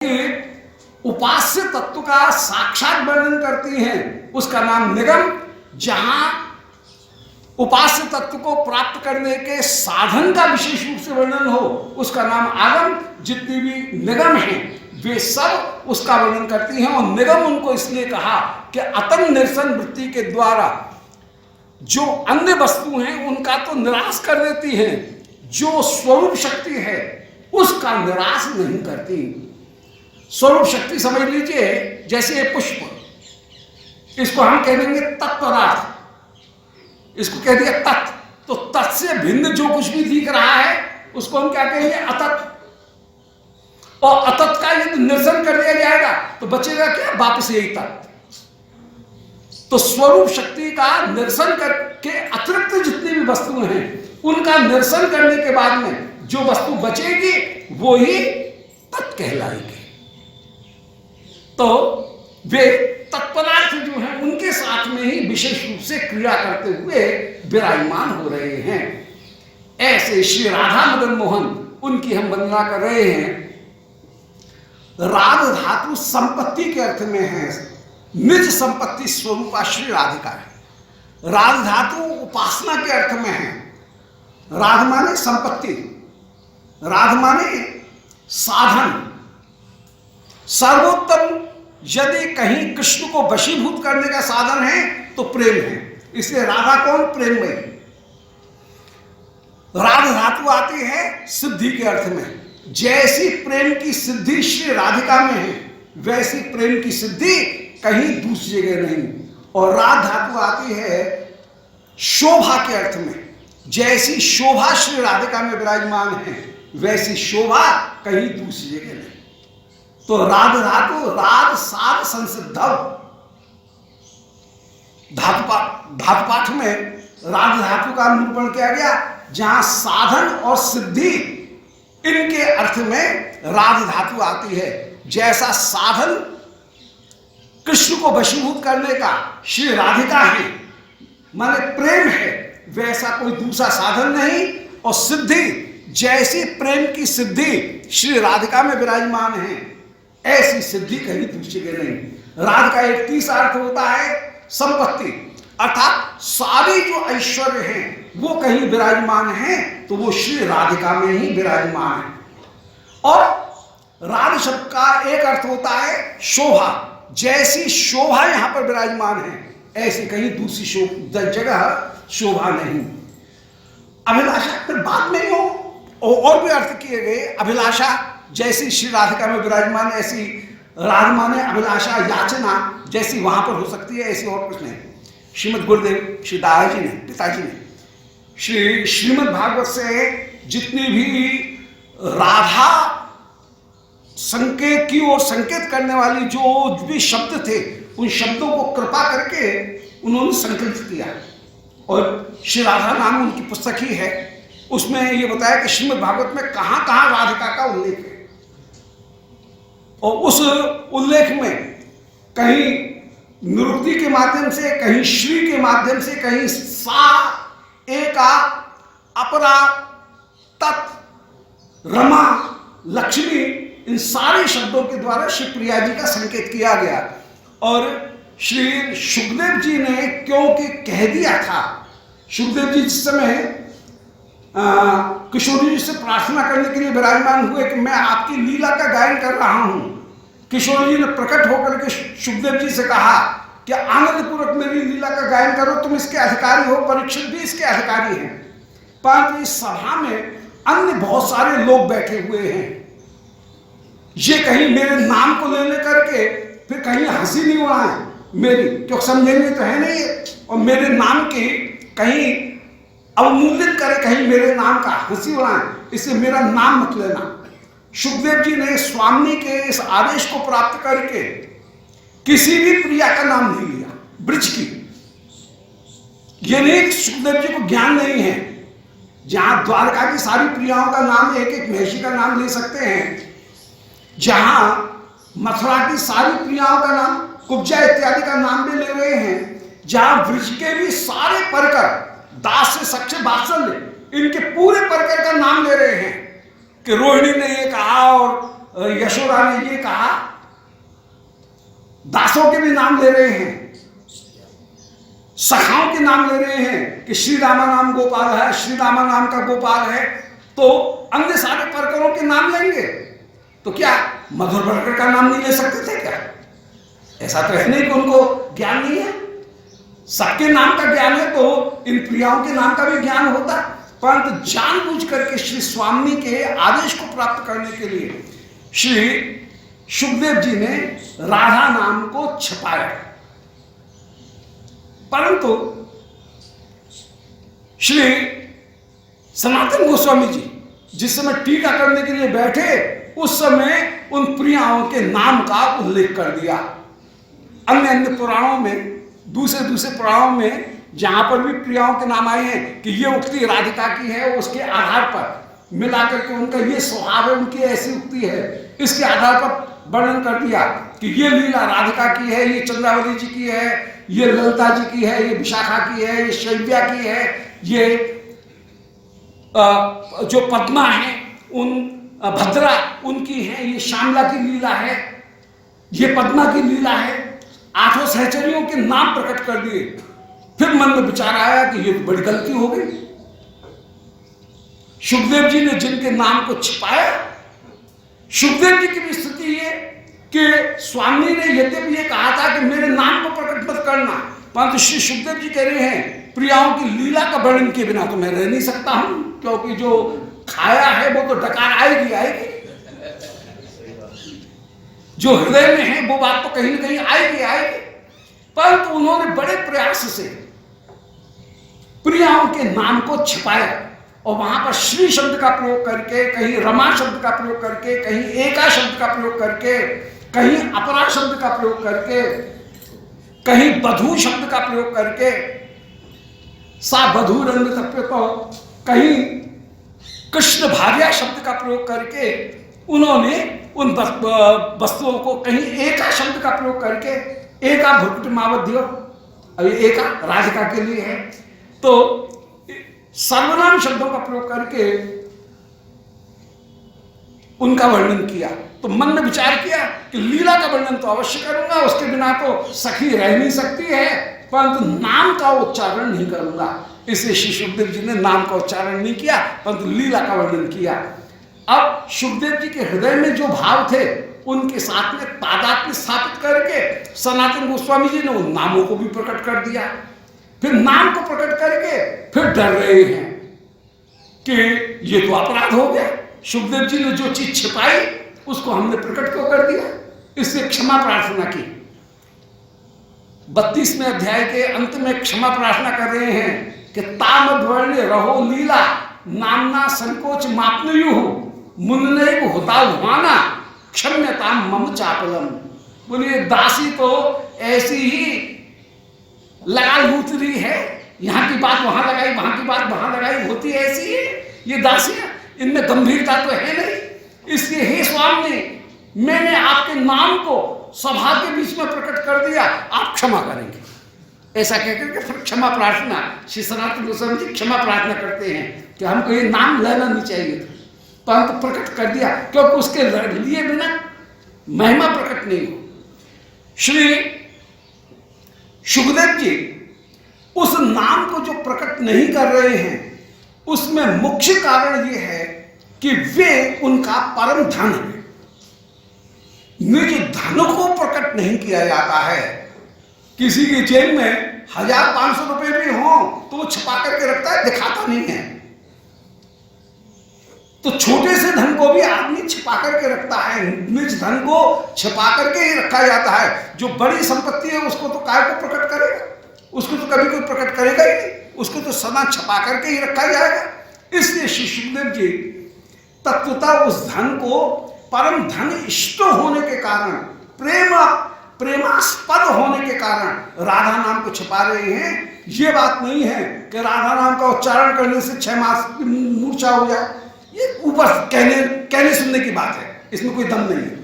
उपास्य तत्व का साक्षात वर्णन करती हैं उसका नाम निगम। जहां उपास्य तत्व को प्राप्त करने के साधन का विशेष रूप से वर्णन हो उसका नाम आगम। जितनी भी निगम हैं वे सब उसका वर्णन करती हैं। और निगम उनको इसलिए कहा कि अतन निरसन वृत्ति के द्वारा जो अन्य वस्तु हैं उनका तो निराश कर देती हैं, जो स्वरूप शक्ति है उसका निराश नहीं करती। स्वरूप शक्ति समझ लीजिए जैसे ये पुष्प, इसको हम कह देंगे तत्पदार्थ, इसको कह दिया तत्, तो तत् से भिन्न जो कुछ भी दिख रहा है उसको हम क्या कहेंगे अतत्। और अतत् का यदि निरसन कर दिया जाएगा तो बचेगा क्या, वापस यही तत्। तो स्वरूप शक्ति का निरसन करके अतिरिक्त जितनी भी वस्तुएं हैं उनका निरसन करने के बाद में जो वस्तु बचेगी वो ही तत् कहलाएगी। तो वे तत्पदार्थ जो हैं उनके साथ में ही विशेष रूप से क्रिया करते हुए विराजमान हो रहे हैं। ऐसे श्री राधा मदन मोहन उनकी हम वंदना कर रहे हैं। राध धातु संपत्ति के अर्थ में है, निज संपत्ति स्वरूपा श्री राधिका है। राध धातु उपासना के अर्थ में है। राध माने संपत्ति, राध माने साधन। सर्वोत्तम यदि कहीं कृष्ण को वशीभूत करने का साधन है तो प्रेम है, इसलिए राधा कौन, प्रेममयी। राध धातु आती है सिद्धि के अर्थ में। जैसी प्रेम की सिद्धि श्री राधिका में है वैसी प्रेम की सिद्धि कहीं दूसरी जगह नहीं। और राध धातु आती है शोभा के अर्थ में। जैसी शोभा श्री राधिका में विराजमान है वैसी शोभा कहीं दूसरी जगह नहीं। तो राध धातु राध साध संसिद्धव, धातुपाठ में राध धातु का निरूपण किया गया जहां साधन और सिद्धि इनके अर्थ में राध धातु आती है। जैसा साधन कृष्ण को वशीभूत करने का श्री राधिका है माने प्रेम है, वैसा कोई दूसरा साधन नहीं। और सिद्धि जैसी प्रेम की सिद्धि श्री राधिका में विराजमान है ऐसी सिद्धि कहीं दूसरी जगह नहीं। राध का एक तीसरा अर्थ होता है संपत्ति, अर्थात सारी जो ऐश्वर्य हैं वो कहीं विराजमान है तो वो श्री राधिका में ही विराजमान है। और राध शब्द का एक अर्थ होता है शोभा। जैसी शोभा यहां पर विराजमान है ऐसी कहीं दूसरी जगह शोभा नहीं। अभिलाषा फिर बाद में हो और भी अर्थ किए गए। अभिलाषा जैसी श्री राधिका में विराजमान ऐसी राध माने अभिलाषा, याचना जैसी वहां पर हो सकती है ऐसी और कुछ नहीं। श्रीमद् गुरुदेव श्री दादाजी ने, पिताजी ने श्रीमद् भागवत से जितनी भी राधा संकेत की ओर संकेत करने वाली जो भी शब्द थे उन शब्दों को कृपा करके उन्होंने संकलित किया। और श्री राधा नाम उनकी पुस्तक ही है। उसमें ये बताया कि श्रीमद् भागवत में कहां कहां राधिका का उल्लेख है। और उस उल्लेख में कहीं निरुक्ति के माध्यम से, कहीं श्री के माध्यम से, कहीं सा, एका, अपरा, तत्, रमा, लक्ष्मी, इन सारे शब्दों के द्वारा श्री प्रिया जी का संकेत किया गया। और श्री सुखदेव जी ने क्योंकि कह दिया था, सुखदेव जी जिस समय किशोरी जी से प्रार्थना करने के लिए विराजमान हुए कि मैं आपकी लीला का गायन कर रहा हूं, किशोरी जी ने प्रकट होकर के सुखदेव जी से कहा कि आनंदपूर्वक मेरी लीला का गायन करो, तुम इसके अधिकारी हो, परीक्षित भी इसके अधिकारी हैं। परंतु इस सभा में अन्य बहुत सारे लोग बैठे हुए हैं, ये कहीं मेरे नाम को लेने करके फिर कहीं हंसी नहीं उड़ाएं मेरी, क्योंकि समझेंगे तो है नहीं, और मेरे नाम की कहीं अवमूल्यन करे, कहीं मेरे नाम का हंसी उड़ाएं, इससे मेरा नाम मत लेना। सुखदेव जी ने स्वामी के इस आदेश को प्राप्त करके किसी भी प्रिया का नाम नहीं लिया ब्रज की। ये नहीं सुखदेव जी को ज्ञान नहीं है, जहां द्वारका की सारी प्रियाओं का नाम एक एक महर्षि का नाम ले सकते हैं, जहां मथुरा की सारी प्रियाओं का नाम, कुब्जा इत्यादि का नाम भी ले रहे हैं, जहां ब्रज के भी सारे परकर, दास से सख्य वात्सल्य, इनके पूरे परकर का नाम ले रहे हैं कि रोहिणी ने ये कहा और यशोदा ने ये कहा, दासों के भी नाम ले रहे हैं, सखाओं के नाम ले रहे हैं कि श्री रामा नाम गोपाल है, श्री रामा नाम का गोपाल है, तो अन्य सारे परकरों के नाम लेंगे। तो क्या मधुर परकर का नाम नहीं ले सकते थे क्या? ऐसा तो है नहीं कि उनको ज्ञान नहीं है। सबके नाम का ज्ञान है तो इन प्रियाओं के नाम का भी ज्ञान होता, परंतु जानबूझ करके श्री स्वामी के आदेश को प्राप्त करने के लिए श्री शुकदेव जी ने राधा नाम को छपाया। परंतु श्री सनातन गोस्वामी जी जिस समय टीका करने के लिए बैठे, उस समय उन प्रियाओं के नाम का उल्लेख कर दिया। अन्य अन्य पुराणों में, दूसरे दूसरे पुराणों में जहां पर भी प्रियाओं के नाम आए हैं कि ये उक्ति राधिका की है, उसके आधार पर मिलाकर के उनका ये स्वभाव है, उनकी ऐसी उक्ति है, इसके आधार पर वर्णन कर दिया कि ये लीला राधिका की है, ये चंद्रावली जी की है, ये ललिता जी की है, ये विशाखा की है, ये शैव्या की है, ये जो पद्मा है उन भद्रा उनकी है, ये श्यामला की लीला है, ये पद्मा की लीला है। आठों सहचरियों के नाम प्रकट कर दिए। फिर मन में विचार आया कि ये बड़ी गलती हो गई। शुकदेव जी ने जिनके नाम को छिपाया, शुकदेव जी की भी स्थिति ये कि स्वामी ने यद्यपि ये कहा था कि मेरे नाम को प्रकट मत करना, परंतु श्री शुकदेव जी कह रहे हैं प्रियाओं की लीला का वर्णन के बिना तो मैं रह नहीं सकता हूं, क्योंकि जो खाया है वो तो डकार आएगी आएगी, जो हृदय में है वो बात तो कहीं ना कहीं आएगी आएगी। परंतु उन्होंने बड़े प्रयास से प्रियाओं के नाम को छिपाया और वहां पर श्री शब्द का प्रयोग करके, कहीं रमा शब्द का प्रयोग करके, कहीं एका शब्द का प्रयोग करके, कहीं अपरा शब्द का प्रयोग करके, कहीं बधू शब्द का प्रयोग करके, सा बधू रंग तप्य, तो कहीं कृष्ण भार्या शब्द का प्रयोग करके उन्होंने उन वस्तुओं को, कहीं एका शब्द का प्रयोग करके, एका भुक्ट मावध्य, अभी एका राधिका के लिए है, तो सर्वनाम शब्दों का प्रयोग करके उनका वर्णन किया। तो मन में विचार किया कि लीला का वर्णन तो अवश्य करूंगा, उसके बिना तो सखी रह नहीं सकती है, परंतु नाम का उच्चारण नहीं करूंगा। इसलिए श्री शुकदेव जी ने नाम का उच्चारण नहीं किया, परंतु लीला का वर्णन किया। अब शुकदेव जी के हृदय में जो भाव थे उनके साथ में तादात्म्य स्थापित करके सनातन गोस्वामी जी ने उन नामों को भी प्रकट कर दिया। फिर नाम को प्रकट करके फिर डर रहे हैं कि ये तो अपराध हो गया, शुकदेव जी ने जो चीज छिपाई उसको हमने प्रकट क्यों कर दिया, इससे क्षमा प्रार्थना की। 32वें अध्याय के अंत में क्षमा प्रार्थना कर रहे हैं कि तामद्वर्ण रहो लीला नामना संकोच मापनुयु मुन्नैव होता हुआना क्षम्यता मम चापलम। बोलिए दासी तो ऐसी ही लगाल लूतरी है, यहाँ की बात वहां लगाई, वहां की बात वहां लगाई, होती ऐसी है ये दासियां, इनमें गंभीरता तो है नहीं। इसलिए हे स्वामी, मैंने आपके नाम को सभा के बीच में प्रकट कर दिया, आप क्षमा करेंगे। ऐसा कहकर के फिर क्षमा प्रार्थना, श्री सनातन गोस्वामी जी क्षमा प्रार्थना करते हैं कि हमको ये नाम लेना नहीं चाहिए था, परंतु प्रकट कर दिया, क्योंकि उसके लिए बिना महिमा प्रकट नहीं हो। श्री शुकदेव जी उस नाम को जो प्रकट नहीं कर रहे हैं, उसमें मुख्य कारण यह है कि वे उनका परम धन है। निज धन को प्रकट नहीं किया जाता है। किसी की जेब में 1500 रुपए भी हो तो वो छुपा करके रखता है, दिखाता नहीं है। तो छोटे से धन को भी आदमी छिपा करके रखता है, निज धन को छिपा करके ही रखा जाता है। जो बड़ी संपत्ति है उसको तो काय को प्रकट करेगा, उसको तो कभी कोई प्रकट करेगा ही नहीं, उसको तो सदा छिपा करके ही रखा जाएगा। इसलिए श्री शुकदेव जी तत्वतः उस धन को परम धन इष्ट होने के कारण, प्रेमास्पद होने के कारण राधा नाम को छिपा रहे हैं। ये बात नहीं है कि राधा नाम का उच्चारण करने से 6 मास मूर्छा हो जाए, ये ऊपर कहने सुनने की बात है, इसमें कोई दम नहीं है।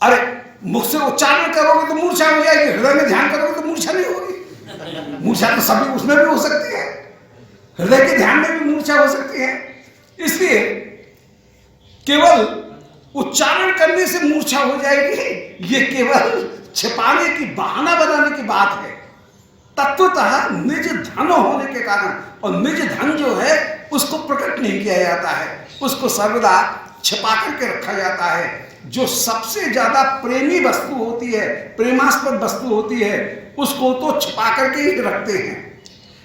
अरे मुख से उच्चारण करोगे तो मूर्छा हो जाएगी, हृदय में ध्यान करोगे तो मूर्छा नहीं होगी। मूर्छा तो सभी उसमें भी हो सकती है, हृदय के ध्यान में भी मूर्छा हो सकती है। इसलिए केवल उच्चारण करने से मूर्छा हो जाएगी, ये केवल छिपाने की, बहाना बनाने की बात है। तत्वतः निज धन होने के कारण, और निज धन जो है उसको प्रकट नहीं किया जाता है, उसको सर्वदा छिपा करके रखा जाता है। जो सबसे ज्यादा प्रेमी वस्तु होती है, प्रेमास्पद वस्तु होती है, उसको तो छिपा करके ही रखते हैं।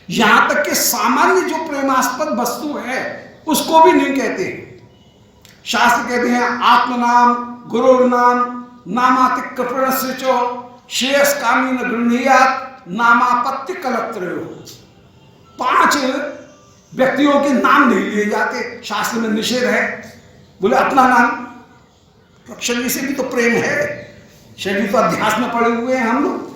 यहां तक कि सामान्य जो प्रेमास्पद वस्तु है उसको भी नहीं कहते। शास्त्र कहते हैं आत्मनाम गुरु नाम नामाति कृपण से चो श्रेयस कामी न गृहणीयात नामापत्ति कलत्रयो। 5 व्यक्तियों के नाम नहीं लिए जाते, शास्त्र में निषेध है। बोले अपना नाम, शरीर से भी तो प्रेम है, शरीर तो अध्यास में पड़े हुए हैं हम लोग,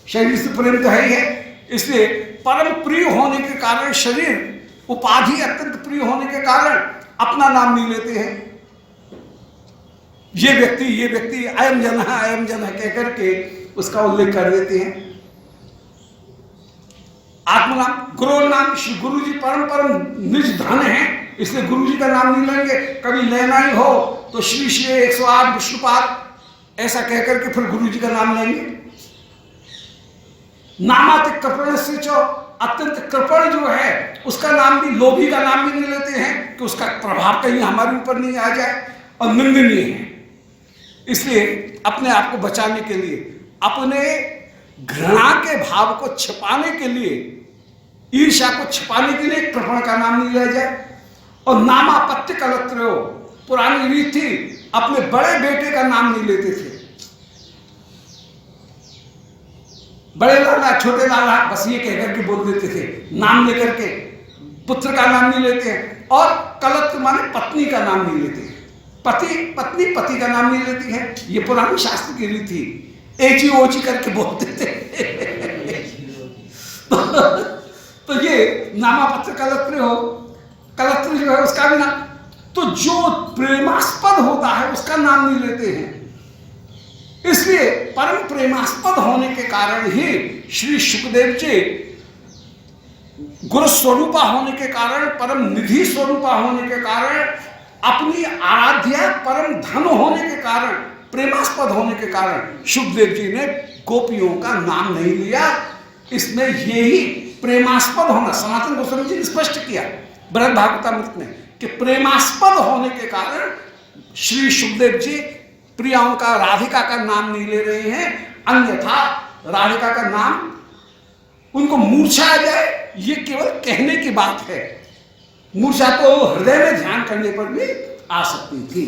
शरीर से प्रेम तो है ही है। इसलिए परम प्रिय होने के कारण, शरीर उपाधि अत्यंत प्रिय होने के कारण अपना नाम नहीं लेते हैं। ये व्यक्ति अयम जन कह करके उसका उल्लेख कर देते हैं। आत्मनाम गुरु नाम, श्री गुरु जी परम निज धन है, इसलिए गुरु जी का नाम नहीं लेंगे। कभी लेना ही हो तो श्री श्री 108 विष्णुपाद ऐसा कहकर के फिर गुरु जी का नाम लेंगे। नामाति कृपण से चो, अत्यंत कृपण जो है उसका नाम भी, लोभी का नाम भी नहीं लेते हैं कि उसका प्रभाव कहीं हमारे ऊपर नहीं आ जाए, और निंदनीय है। इसलिए अपने आप को बचाने के लिए, अपने घृणा के भाव को छिपाने के लिए, ईर्ष्या को छिपाने के लिए कृपण का नाम नहीं लिया जाए। और नामापत्य कलत्रयो, पुरानी रीत थी, अपने बड़े बेटे का नाम नहीं लेते थे। बड़े लाला छोटे लाला बस ये कहकर के बोल देते थे, नाम लेकर के पुत्र का नाम नहीं लेते हैं। और कलत्र माने पत्नी का नाम नहीं लेते, पत्नी पति का नाम नहीं लेती है। ये पुरानी शास्त्र की रीत थी, एची ओची करके बोलते थे। तो ये नामापत्र कलत्र हो, कलत्र जो है उसका भी नाम, तो जो प्रेमास्पद होता है उसका नाम नहीं लेते हैं। इसलिए परम प्रेमास्पद होने के कारण ही श्री सुखदेव जी गुरु स्वरूपा होने के कारण, परम निधि स्वरूपा होने के कारण, अपनी आराध्या परम धन होने के कारण, प्रेमास्पद होने के कारण सुखदेव जी ने गोपियों का नाम नहीं लिया। इसमें यही प्रेमास्पद होना सनातन गोस्वामी जी ने स्पष्ट किया बृहद भागवतामृत में कि प्रेमास्पद होने के कारण श्री सुखदेव जी प्रियाओं का, राधिका का नाम नहीं ले रहे हैं। अन्यथा राधिका का नाम उनको मूर्छा आ जाए, ये केवल कहने की बात है। मूर्छा तो हृदय में ध्यान करने पर भी आ सकती थी।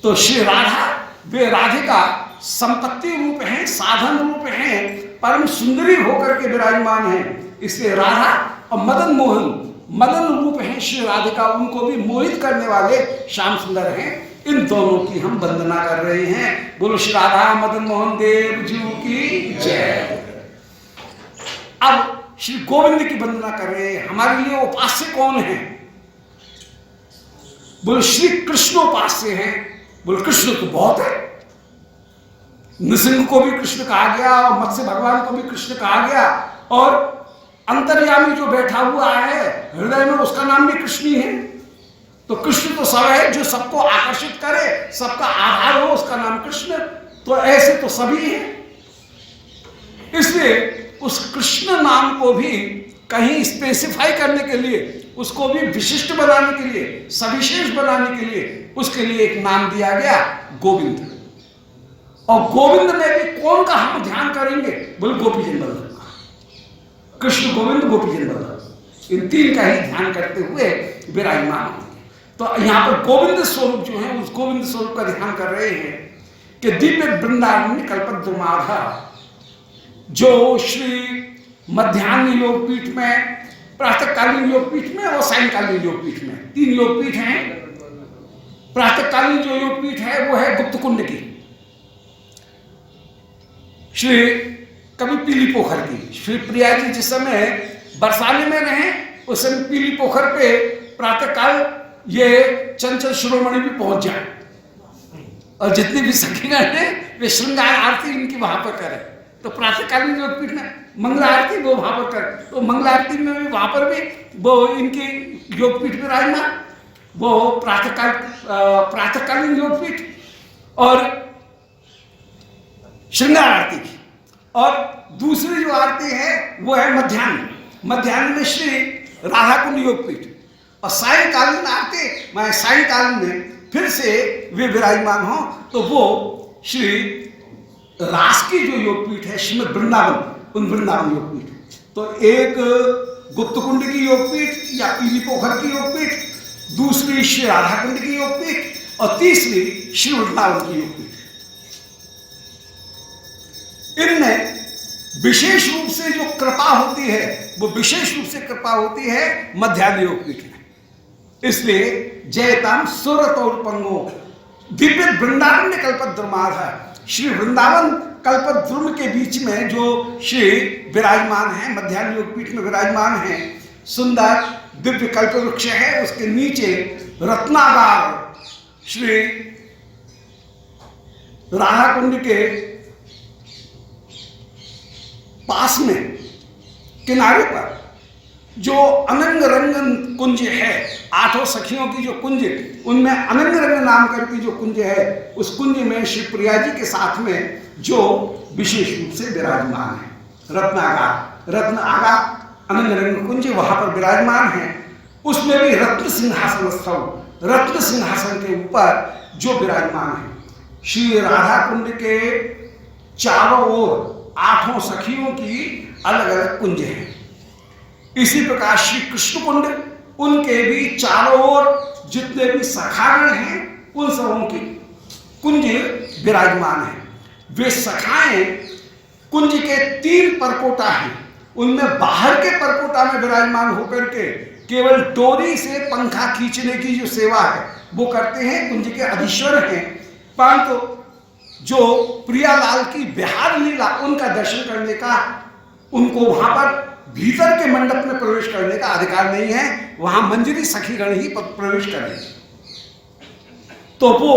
तो श्री राधा, वे राधिका संपत्ति रूप हैं, साधन रूप हैं, परम सुंदरी होकर के विराजमान हैं। इसलिए राधा और मदन मोहन, मदन रूप हैं श्री राधिका, उनको भी मोहित करने वाले श्याम सुंदर हैं। इन दोनों की हम वंदना कर रहे हैं। बोलो श्री राधा मदन मोहन देव जी की जय। अब श्री गोविंद की वंदना कर रहे हैं। हमारे लिए उपास्य कौन है? बोले श्री कृष्ण उपास्य हैं। बोले कृष्ण तो बहुत है, नृसिंह को भी कृष्ण कहा गया और मत्स्य भगवान को भी कृष्ण कहा गया, और अंतर्यामी जो बैठा हुआ है हृदय में उसका नाम भी कृष्ण ही है। तो कृष्ण तो सब है, जो सबको आकर्षित करे, सबका आधार हो, उसका नाम कृष्ण। तो ऐसे तो सभी हैं। इसलिए उस कृष्ण नाम को भी कहीं स्पेसिफाई करने के लिए, उसको भी विशिष्ट बनाने के लिए, सविशेष बनाने के लिए, उसके लिए एक नाम दिया गया गोविंद। और गोविंद में भी कौन का हम ध्यान करेंगे? बोले गोपीजन वल्लभ का। कृष्ण गोविंद गोपीजन वल्लभ, इन तीन का ही ध्यान करते हुए विराजमान होंगे। तो यहाँ पर गोविंद स्वरूप जो है, उस गोविंद स्वरूप का ध्यान कर रहे हैं कि दिव्य वृंदावन कल्पद्रुमाधा, जो श्री मध्यान्ह योगपीठ में, प्रातःकालीन योगपीठ में और सायंकालीन योगपीठ में, 3 योगपीठ हैं। प्रातःकालीन जो योगपीठ है वो है गुप्त कुंड की, श्री कभी पीली पोखर की। श्री प्रिया जी जिस समय बरसाने में रहे उस समय पीली पोखर पे प्रातःकाल ये चंचल शिरोमणि भी पहुंच जाए, और जितनी भी सखीगण हैं वे श्रृंगार आरती इनकी वहां पर करें। तो प्रातःकालीन योगपीठ में मंगला आरती वो वहां पर करें, तो मंगला आरती में भी वहां पर भी वो इनकी योगपीठ विराजमान। वो प्रातःकालीन योगपीठ और श्रृंगार आरती की, और दूसरी जो आरती है वो है मध्याह्न में श्री राधा कुंड योगपीठ, और सायंकालीन आरती मैं सायंकाल में फिर से वे विराजमान हो तो वो श्री रास की जो योगपीठ है श्रीमद वृंदावन, उन वृंदावन योगपीठ। तो एक गुप्त कुंड की योगपीठ या पीली पोखर की योगपीठ, दूसरी श्री राधा कुंड की योगपीठ और तीसरी श्री वृंदावन की योगपीठ। इनमें विशेष रूप से जो कृपा होती है वो विशेष रूप से कृपा होती है मध्याह्न योगपीठ में। इसलिए जयताम सुरत और पंगो दिव्य वृंदावन में कल्पद्रुमाध है, श्री वृंदावन कल्पद्रुम के बीच में जो श्री विराजमान है, मध्याह्न योगपीठ में विराजमान है, सुंदर दिव्य कल्प वृक्ष है, उसके नीचे रत्नागार श्री राधा कुंड के पास में किनारे पर जो अनंग रंग कुंज है, 8 सखियों की जो कुंज, उनमें अनंग रंग नाम करके जो कुंज है, उस कुंज में श्री प्रिया जी के साथ में जो विशेष रूप से विराजमान है रत्न आगा अनंग रंग कुंज वहां पर विराजमान है। उसमें भी रत्न सिंहासन स्थल, रत्न सिंहासन के ऊपर जो विराजमान है। श्री राधा कुंड के चारों ओर 8 सखियों की अलग अलग कुंज हैं। इसी प्रकार श्री कृष्ण कुंड, उनके भी चारों ओर जितने भी सखागण हैं उन सबों की कुंज विराजमान है। वे सखाएं कुंज के 3 परकोटा हैं, उनमें बाहर के परकोटा में विराजमान होकर के केवल डोरी से पंखा खींचने की जो सेवा है वो करते हैं, कुंज के अधीश्वर हैं। परंतु जो प्रियालाल की बिहार लीला, उनका दर्शन करने का उनको वहां पर भीतर के मंडप में प्रवेश करने का अधिकार नहीं है, वहां मंजरी सखीगण ही प्रवेश करें। तो वो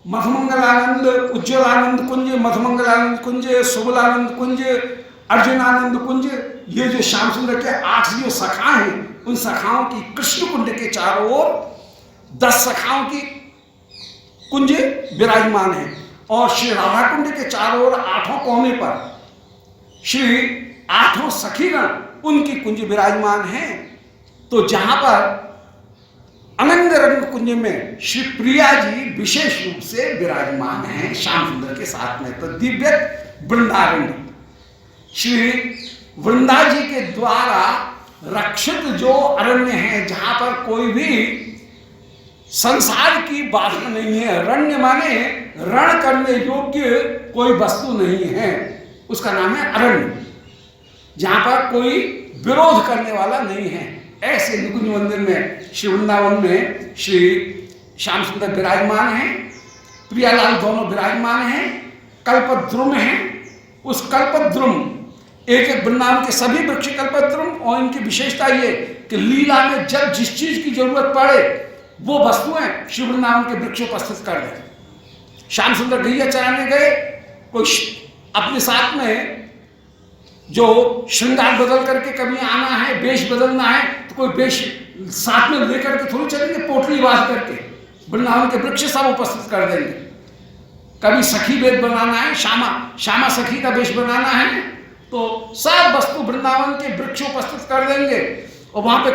मधुमंगलानंद, उज्ज्वलानंद कुंज, मधुमंगलानंद कुंज, सुबलानंद कुंज, अर्जुनानंद कुंज, ये जो श्याम सुंदर के 8 जो सखा हैं, उन सखाओं की कृष्ण कुंड के चारों ओर 10 सखाओं की कुंज विराजमान है, और श्री राधा कुंड के चारों ओर 8 कोने पर श्री 8 सखीगण उनकी कुंज विराजमान है। तो जहां पर अनंग रंग कुंज में श्री प्रिया जी विशेष रूप से विराजमान हैं श्याम सुंदर के साथ में। तो दिव्य वृंदावन श्री वृंदा जी के द्वारा रक्षित जो अरण्य है, जहां पर कोई भी संसार की बाधा नहीं है, रण्य माने रण करने योग्य कोई वस्तु नहीं है, उसका नाम है अरण्य, जहां पर कोई विरोध करने वाला नहीं है। ऐसे निकुंज मंदिर में श्री वृंदावन में श्री श्याम सुंदर विराजमान हैं, प्रियालाल दोनों विराजमान हैं, कल्पद्रुम है। उस कल्पद्रुम एक एक वृंदावन के सभी वृक्ष कल्पद्रुम, और इनकी विशेषता ये कि लीला में जब जिस चीज की जरूरत पड़े वो वस्तुएं श्री वृंदावन के वृक्ष उपस्थित कर दें। श्याम सुंदर गैया चराने गए, कोई अपने साथ में जो श्रृंगार बदल करके कभी आना है, वेश बदलना है, तो कोई वेश साथ में लेकर के थोड़ी चलेंगे, पोटली बांध करके वृंदावन के वृक्ष सब उपस्थित कर देंगे। कभी सखी वेश बनाना है, श्यामा सखी का वेश बनाना है, तो सब वस्तु वृंदावन के वृक्ष उपस्थित कर देंगे, और वहां पे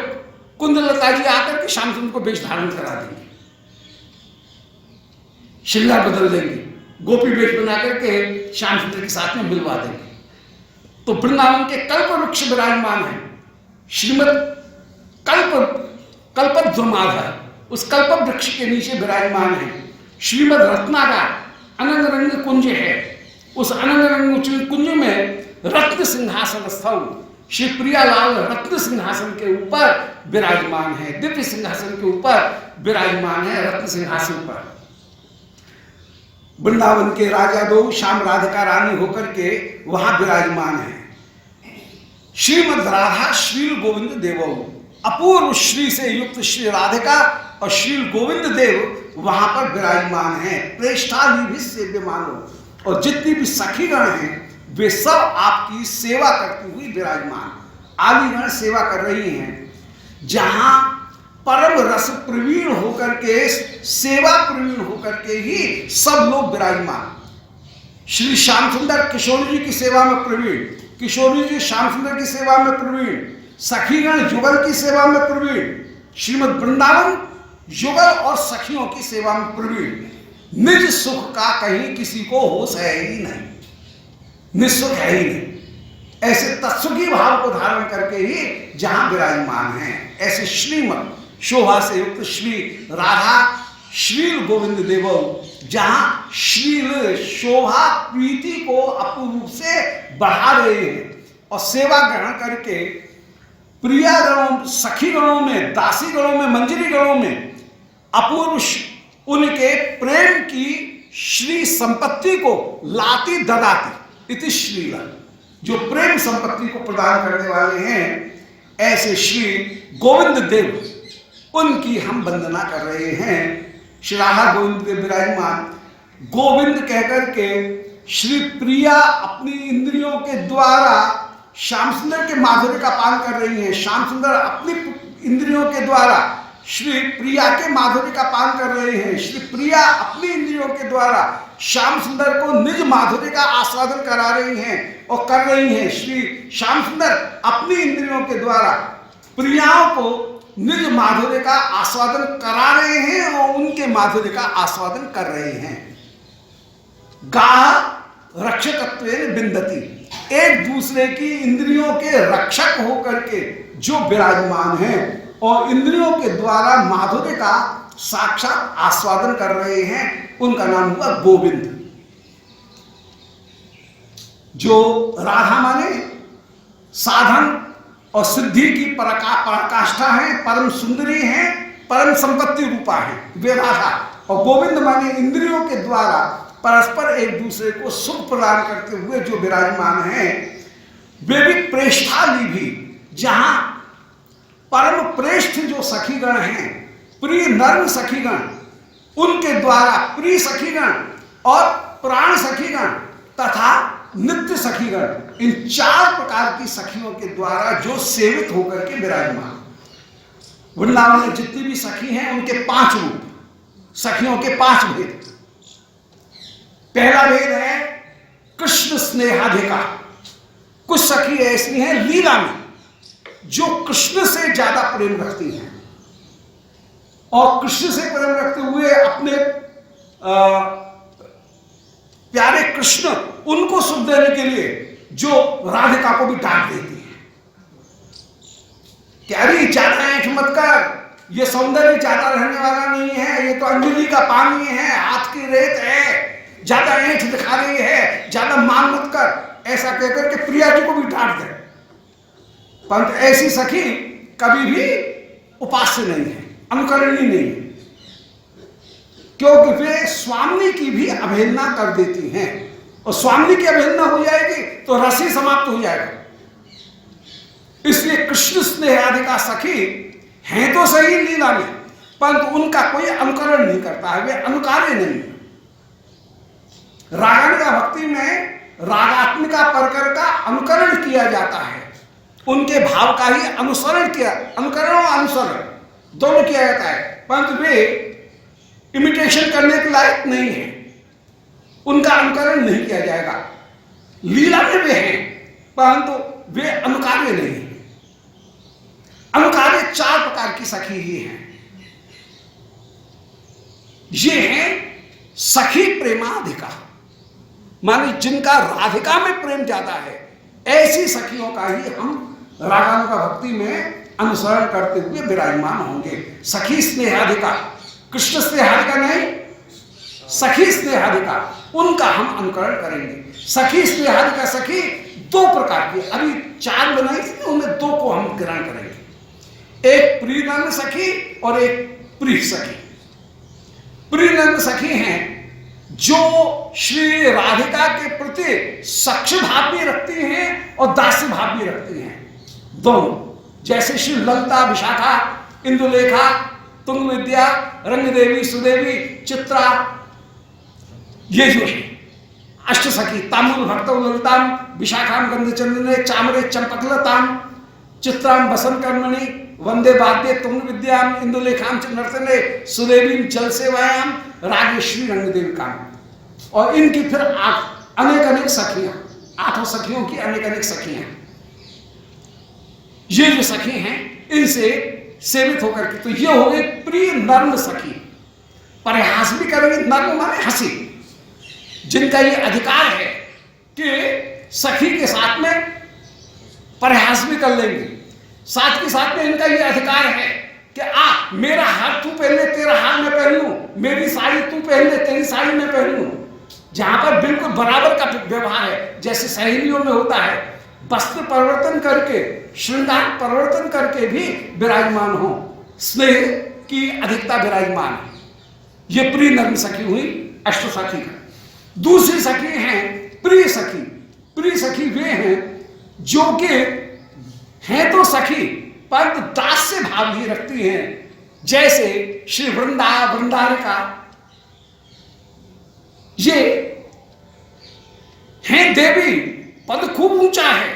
कुंदलता जी आकर के श्याम सुंदर को वेश धारण करा देंगे, श्रृंगार बदल देंगे, गोपी वेश बना करके श्याम सुंदर के साथ में मिलवा देंगे। तो वृंदावन के कल्प वृक्ष विराजमान है, श्रीमद कल्पद्रुमाधर, उस कल्प वृक्ष के नीचे विराजमान है। श्रीमद रत्नागार अनंग रंग कुंज है, उस अनंग रंग कुंज में रत्न सिंहासन स्थल श्री प्रियालाल रत्न सिंहासन के ऊपर विराजमान है, दिव्य सिंहासन के ऊपर विराजमान है, रत्न सिंहासन पर। वृंदावन के राजा दो श्याम राधिका रानी होकर के वहां विराजमान है। श्रीमद राधा श्री गोविंद देव, अपूर्व श्री से युक्त श्री राधिका और श्री गोविंद देव वहां पर विराजमान है। प्रेष्ठादि भी सेव्यमानो, और जितनी भी सखीगण हैं वे सब आपकी सेवा करती हुई विराजमान, आदिगण सेवा कर रही हैं। जहां परम रस प्रवीण होकर के, सेवा प्रवीण होकर के ही सब लोग विराजमान। श्री श्याम सुंदर किशोर जी की सेवा में प्रवीण, किशोरी जी श्याम सुंदर की सेवा में प्रवीण, सखीगण युगल की सेवा में प्रवीण, श्रीमद वृंदावन युगल और सखियों की सेवा में प्रवीण। निज सुख का कहीं किसी को होश है ही नहीं, निस्सुख है ही नहीं। ऐसे तत्सुखी भाव को धारण करके ही जहां विराजमान है, ऐसे श्रीमद शोभा से युक्त श्री राधा श्रील गोविंद देवो, जहां श्रील शोभा प्रीति को अपूर्व से बढ़ा रहे हैं और सेवा ग्रहण करके प्रिया गणों, सखी गणों में, दासी गणों में, मंजरी गणों में अपूर्व उनके प्रेम की श्री संपत्ति को लाती ददाती इति श्रीला, जो प्रेम संपत्ति को प्रदान करने वाले हैं, ऐसे श्री गोविंद देव, उनकी हम वंदना कर रहे हैं। श्री राधा गोविंद के विराजमान गोविंद कहकर के श्री प्रिया अपनी इंद्रियों के द्वारा श्याम सुंदर के माधुर्य का पान कर रही हैं, श्याम सुंदर अपनी इंद्रियों के द्वारा श्री प्रिया के माधुर्य का पान कर रहे हैं, श्री प्रिया अपनी इंद्रियों के द्वारा श्याम सुंदर को निज माधुर्य का आस्वादन करा रही हैं और कर रही हैं। श्री श्याम सुंदर अपनी इंद्रियों के द्वारा प्रियाओं को निज माधुर्य का आस्वादन करा रहे हैं और उनके माधुर्य का आस्वादन कर रहे हैं। गाह रक्षकत्वेन बिंदती, एक दूसरे की इंद्रियों के रक्षक होकर के जो विराजमान हैं और इंद्रियों के द्वारा माधुर्य का साक्षात आस्वादन कर रहे हैं, उनका नाम हुआ गोविंद। जो राधा माने साधन और सिद्धि की पराकाष्ठा है, परम सुंदरी है, परम संपत्ति रूपा है वे राधा, और गोविंद माने इंद्रियों के द्वारा परस्पर एक दूसरे को सुख प्रदान करते हुए जो विराजमान हैं, वे भी प्रेष्ठाली भी, जहां परम प्रेष्ठ जो सखीगण हैं, प्रिय नर्म सखीगण, उनके द्वारा प्रिय सखीगण और प्राण सखीगण तथा नित्य सखीगण, इन चार प्रकार की सखियों के द्वारा जो सेवित होकर के विराजमान। वृंदावन में जितनी भी सखी हैं उनके 5 रूप, सखियों के 5 भेद। पहला भेद है कृष्ण स्नेहाधिका। कुछ सखी ऐसी हैं लीला में जो कृष्ण से ज्यादा प्रेम रखती हैं और कृष्ण से प्रेम रखते हुए अपने प्यारे कृष्ण उनको सुख देने के लिए जो राधिका को भी डांट देती है, क्या रे ज्यादा ऐठ मत कर, ये सौंदर्य ज्यादा रहने वाला नहीं है, ये तो अंजलि का पानी है, हाथ की रेत है, ज्यादा ऐठ दिखा रही है, ज्यादा मान मत कर, ऐसा कहकर के प्रिया जी को भी डांट दे। परंतु ऐसी सखी कभी भी उपास्य नहीं है, अनुकरणीय नहीं है, क्योंकि वे स्वामी की भी अवहेलना कर देती हैं, और स्वामी की अवहेलना हो जाएगी तो रस ही समाप्त हो जाएगा। इसलिए कृष्ण स्नेहाधिका सखी हैं तो सही लीला में, परंतु उनका कोई अनुकरण नहीं करता है, वे अनुकार्य नहीं है। रागात्मिका भक्ति में रागात्मिका परकर का अनुकरण किया जाता है, उनके भाव का ही अनुसरण किया, अनुकरण और अनुसरण दोनों किया जाता है, परंतु वे इमिटेशन करने के लायक नहीं है, उनका अनुकरण नहीं किया जाएगा। लीला में वे हैं परंतु वे अनुकार्य नहीं है। अनुकार्य 4 प्रकार की सखी ही हैं। ये हैं सखी प्रेमाधिका, माने जिनका राधिका में प्रेम ज्यादा है, ऐसी सखियों का ही हम रागानुगा भक्ति में अनुसरण करते हुए विराजमान होंगे। सखी स्नेहाधिका, कृष्ण स्नेहाधिका नहीं, सखी स्नेहाधिका, उनका हम अनुकरण करेंगे। सखी स्नेहाधिका सखी 2 प्रकार की, अभी 4 बनाई थी, उनमें 2 को हम ग्रहण करेंगे। एक प्रियनंद सखी और एक प्रिय सखी। प्रियनंद सखी हैं जो श्री राधिका के प्रति सख्य भाव भी रखती हैं और दास्य भाव भी रखती हैं, दोनों। जैसे श्री ललिता, विशाखा, इंदुलेखा, तुंग विद्या, रंगदेवी, सुदेवी, चित्रा, ये जो है अष्ट सखी। ताम्बूल भक्तौ ललिताम, विशाखाम गंधचंदने, चामरे चंपकलताम, चित्राम बसंत कर्मणि, वंदे वाद्य तुंग विद्याम इंदुलेखाम च नर्तने सुदेवीम चल सेवायाम राजेश्वरी रंगदेव काम। और इनकी फिर अनेक अनेक सखियां, 8 सखियों की अनेक अनेक सखियां। ये जो सखी हैं इनसे सेवित होकर के, तो ये हो गई प्रिय नर्म सखी। परिहास भी करेंगे, नर्म माने हंसी, जिनका ये अधिकार है कि सखी के साथ में परिहास भी कर लेंगे। साथ के साथ में इनका ये अधिकार है कि मेरा हार तू पहन ले, तेरा हार मैं पहन लूं, मेरी साड़ी तू पहन ले, तेरी साड़ी मैं पहन लूं। जहां पर बिल्कुल बराबर का व्यवहार है, जैसे सहेलियों में होता है, वस्त्र परिवर्तन करके, श्रृंगार परिवर्तन करके भी विराजमान हो, स्नेह की अधिकता विराजमान है। ये प्रिय नर्म सखी हुई अष्ट सखी का। दूसरी सखी हैं प्रिय सखी। प्रिय सखी वे हैं जो कि हैं तो सखी पर दास्य भाव ही रखती हैं, जैसे श्री वृंदारिका। ये हैं देवी, पद खूब ऊंचा है,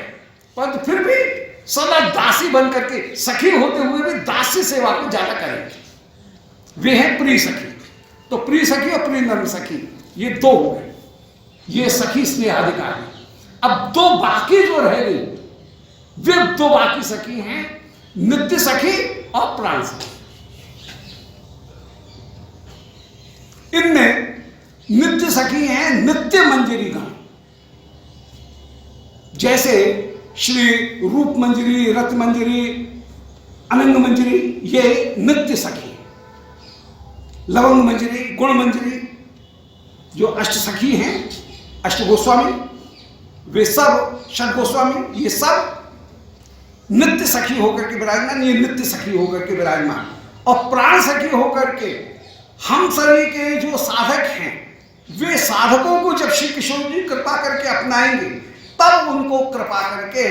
पद फिर भी सदा दासी बन करके, सखी होते हुए भी दासी सेवा को ज्यादा करेंगे। वे हैं प्रिय सखी। तो प्रिय सखी और प्रिय नर्म सखी ये 2 हो गए, ये सखी स्नेहाधिकारी। अब 2 बाकी जो रह गई, वे 2 बाकी सखी हैं नित्य सखी और प्राण सखी। इनमें नित्य सखी हैं नित्य मंजरी गण, जैसे श्री रूप मंजरी, रत मंजरी, अनंग मंजरी, ये नित्य सखी। लवंग मंजरी, गुण मंजरी, जो अष्ट सखी हैं, अष्ट गोस्वामी, वे सब षट गोस्वामी, ये सब नित्य सखी होकर के विराजमान, ये नित्य सखी होकर के विराजमान। और प्राण सखी होकर के हम सभी के जो साधक हैं, वे साधकों को जब श्री किशोर जी कृपा करके अपनाएंगे, तब उनको कृपा करके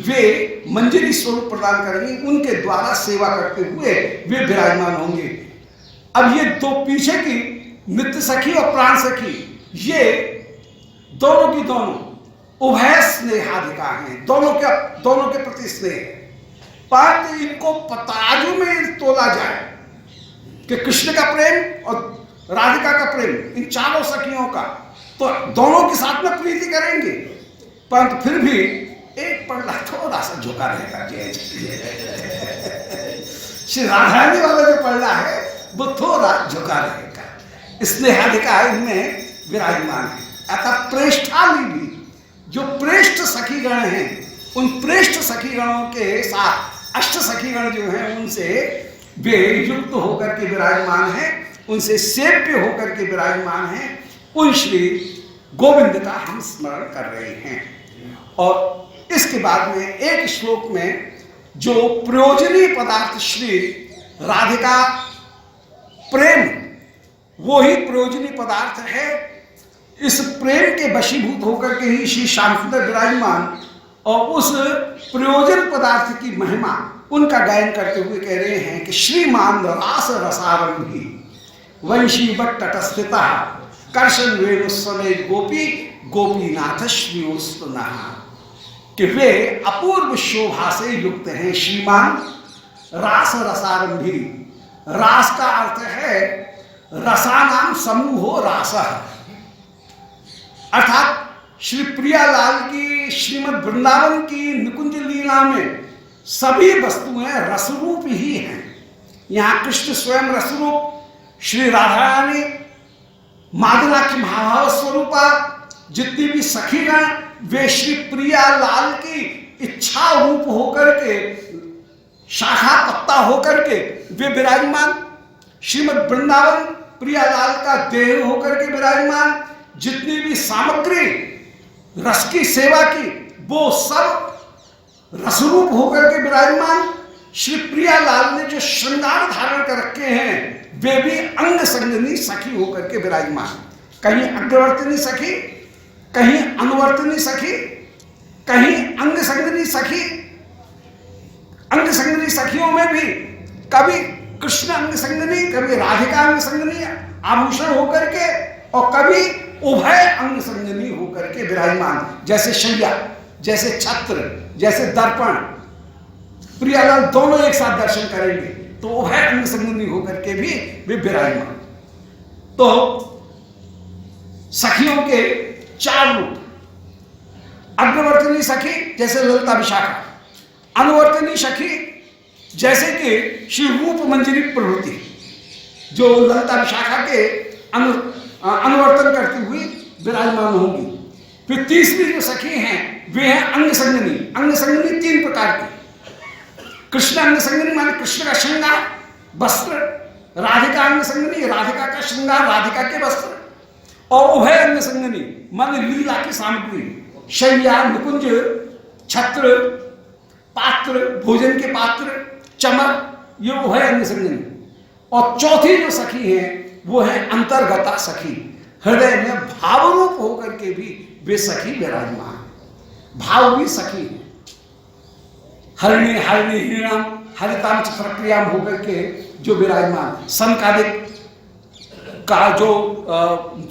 वे मंजरी स्वरूप प्रदान करेंगे, उनके द्वारा सेवा करते हुए वे विराजमान होंगे। अब ये 2 पीछे की नित्य सखी और प्राण सखी, ये दोनों की दोनों उभय स्नेहाधिका हैं, दोनों के प्रति स्नेह। पर इनको तराजू में तोला जाए कि कृष्ण का प्रेम और राधिका का प्रेम, इन 4 सखियों का, तो दोनों के साथ में प्रीति करेंगे, परंतु फिर भी एक पल्ला थोड़ा सा झुका रहेगा। श्री राधारानी वाला जो पल्ला है वो थोड़ा झुका रहेगा। स्नेहाधिका इनमें विराजमान है। अतः प्रेष्ठाली भी, जो प्रेष्ठ सखीगण हैं, उन प्रेष्ठ सखीगणों के साथ अष्ट सखीगण जो हैं, उनसे वे युक्त होकर के विराजमान हैं, उनसे सेव्य होकर के विराजमान हैं। उन श्री गोविंद का हम स्मरण कर रहे हैं। और इसके बाद में एक श्लोक में जो प्रयोजनीय पदार्थ श्री राधिका प्रेम, वो ही प्रयोजनीय पदार्थ है। इस प्रेम के वशीभूत होकर के ही श्री श्याम सुंदर विराजमान, और उस प्रयोजन पदार्थ की महिमा उनका गायन करते हुए कह रहे हैं कि श्रीमान रास रसारंभी वंशी बट तटस्थिता कर्षण वेणु समेत गोपी गोपीनाथ श्रीयोस्तुना, कि वे अपूर्व शोभा से युक्त हैं। श्रीमान रास रसारंभी, रास का अर्थ है रसानाम समूहो रास, अर्थात श्री प्रियालाल की श्रीमद् वृंदावन की निकुंज लीला में सभी वस्तुएं रसरूप ही हैं। यहाँ कृष्ण स्वयं रसरूप, श्री राधारानी मादला की महाभाव स्वरूपा, जितनी भी सखीगण वे श्री प्रियालाल की इच्छा रूप होकर के, शाखा पत्ता होकर के वे विराजमान। श्रीमद् वृंदावन प्रियालाल का देह होकर के विराजमान। जितनी भी सामग्री रस की सेवा की, वो सब रसरूप होकर के विराजमान। श्री प्रियालाल ने जो श्रृंगार धारण कर रखे हैं, वे भी अंग संगनी सखी होकर के विराजमान। कहीं अग्रवर्तिनी सखी, कहीं अनुवर्तिनी सखी, कहीं अंग संगनी सखी। अंग संगनी सखियों में भी कभी कृष्ण अंग संगनी, कभी राधिका अंग संगनी आभूषण होकर के, और कभी उभय अंग संगनी होकर के विराजमान, जैसे शैया, जैसे छत्र, जैसे दर्पण, प्रियालाल दोनों एक साथ दर्शन करेंगे, तो वह अंग संगनी होकर के भी वे विराजमान। तो सखियों के 4 रूप, अग्रवर्तनी सखी जैसे ललिता विशाखा, अनुवर्तनी सखी जैसे कि श्री रूप मंजरी प्रवृत्ति जो ललिता विशाखा के अनुवर्तन करती हुई विराजमान होंगी। फिर तीसरी जो सखी हैं वे हैं अंग संगनी। अंग संगनी 3 प्रकार की, कृष्ण अंग संगनी माने कृष्ण का श्रृंगार वस्त्र, राधिका अंग संगनी राधिका का श्रृंगार राधिका के वस्त्र, और उभय अंग संगनी माने लीला की सामग्री, शैया, निकुंज, छत्र, पात्र, भोजन के पात्र, चमक, ये उभय अंग संगनी। और चौथी जो सखी है वो है अंतर्गता सखी, हृदय में भाव रूप होकर के भी वे सखी विराजमान, भाव भी सखी है। हरिणी हरिणी हिरणम हरितांश प्रक्रिया में होकर के जो विराजमान, संकालिक का जो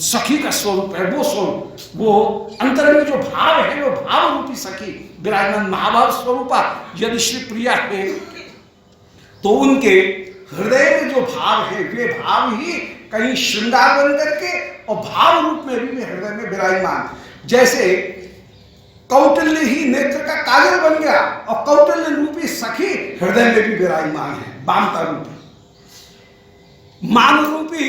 सखी का स्वरूप है वो स्वरूप, वो अंतर में जो भाव है वो भाव रूपी सखी विराजमान, महाभाव स्वरूपा यदि श्री प्रिया है तो उनके हृदय में जो भाव है वे भाव ही कहीं श्रृंगार बन करके और भाव रूप में भी हृदय में विराजमान। जैसे कौटिल्य ही नेत्र का काजल बन गया और कौटिल्य रूपी सखी हृदय में भी विराजमान है, वामता रूपी। मान रूपी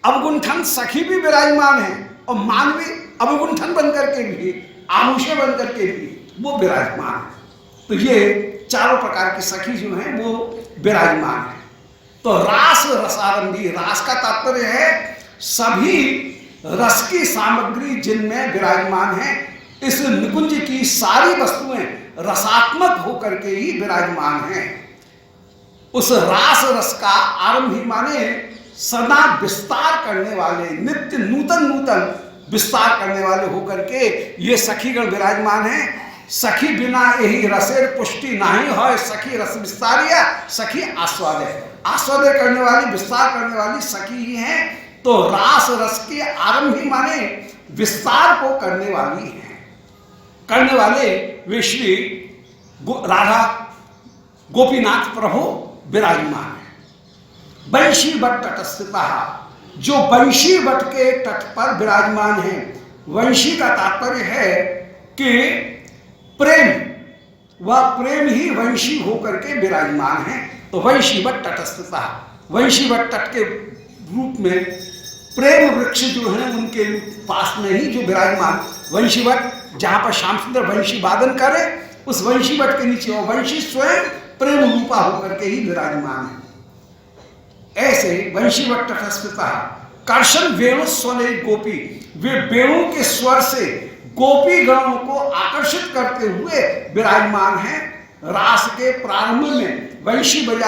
अवगुंठन सखी भी विराजमान है और मानवी अवगुंठन बन करके भी, आमुषे बन करके भी वो विराजमान है। तो ये चारों प्रकार की सखी जो है वो विराजमान है। तो रास रसारंभी, रास का तात्पर्य है सभी रस की सामग्री जिनमें विराजमान है, इस निकुंज की सारी वस्तुएं रसात्मक होकर के ही विराजमान हैं। उस रास रस का आरंभी माने सदा विस्तार करने वाले, नित्य नूतन नूतन विस्तार करने वाले होकर के ये सखीगण विराजमान हैं। सखी बिना यही रसेर पुष्टि नहीं है, सखी रस विस्तारिया, सखी आस्वादे, आस्वादे करने वाली, विस्तार करने वाली सखी ही है। तो रास रस के आरंभी माने विस्तार को करने वाली है, करने वाले वे श्री राधा गोपीनाथ प्रभु विराजमान है। वंशी वट तटस्थिता, जो वंशी वट के तट पर विराजमान है। वंशी का तात्पर्य है कि प्रेम, वह प्रेम ही वंशी होकर के विराजमान है। तो वंशी वट तटस्थिता, वंशी वट तट के रूप में प्रेम वृक्ष जो है उनके पास में ही जो विराजमान वंशीवट, जहां पर श्याम सुंदर वंशी वादन करे उस वंशीवट के नीचे और वंशी स्वयं प्रेम रूपा होकर के ही विराजमान है। ऐसे वंशीवट तटस्थिता कर्षण वेणु स्वने गोपी, वे वेणु के स्वर से गोपी गणों को आकर्षित करते हुए विराजमान है। रास के प्रारंभ में वंशी बजा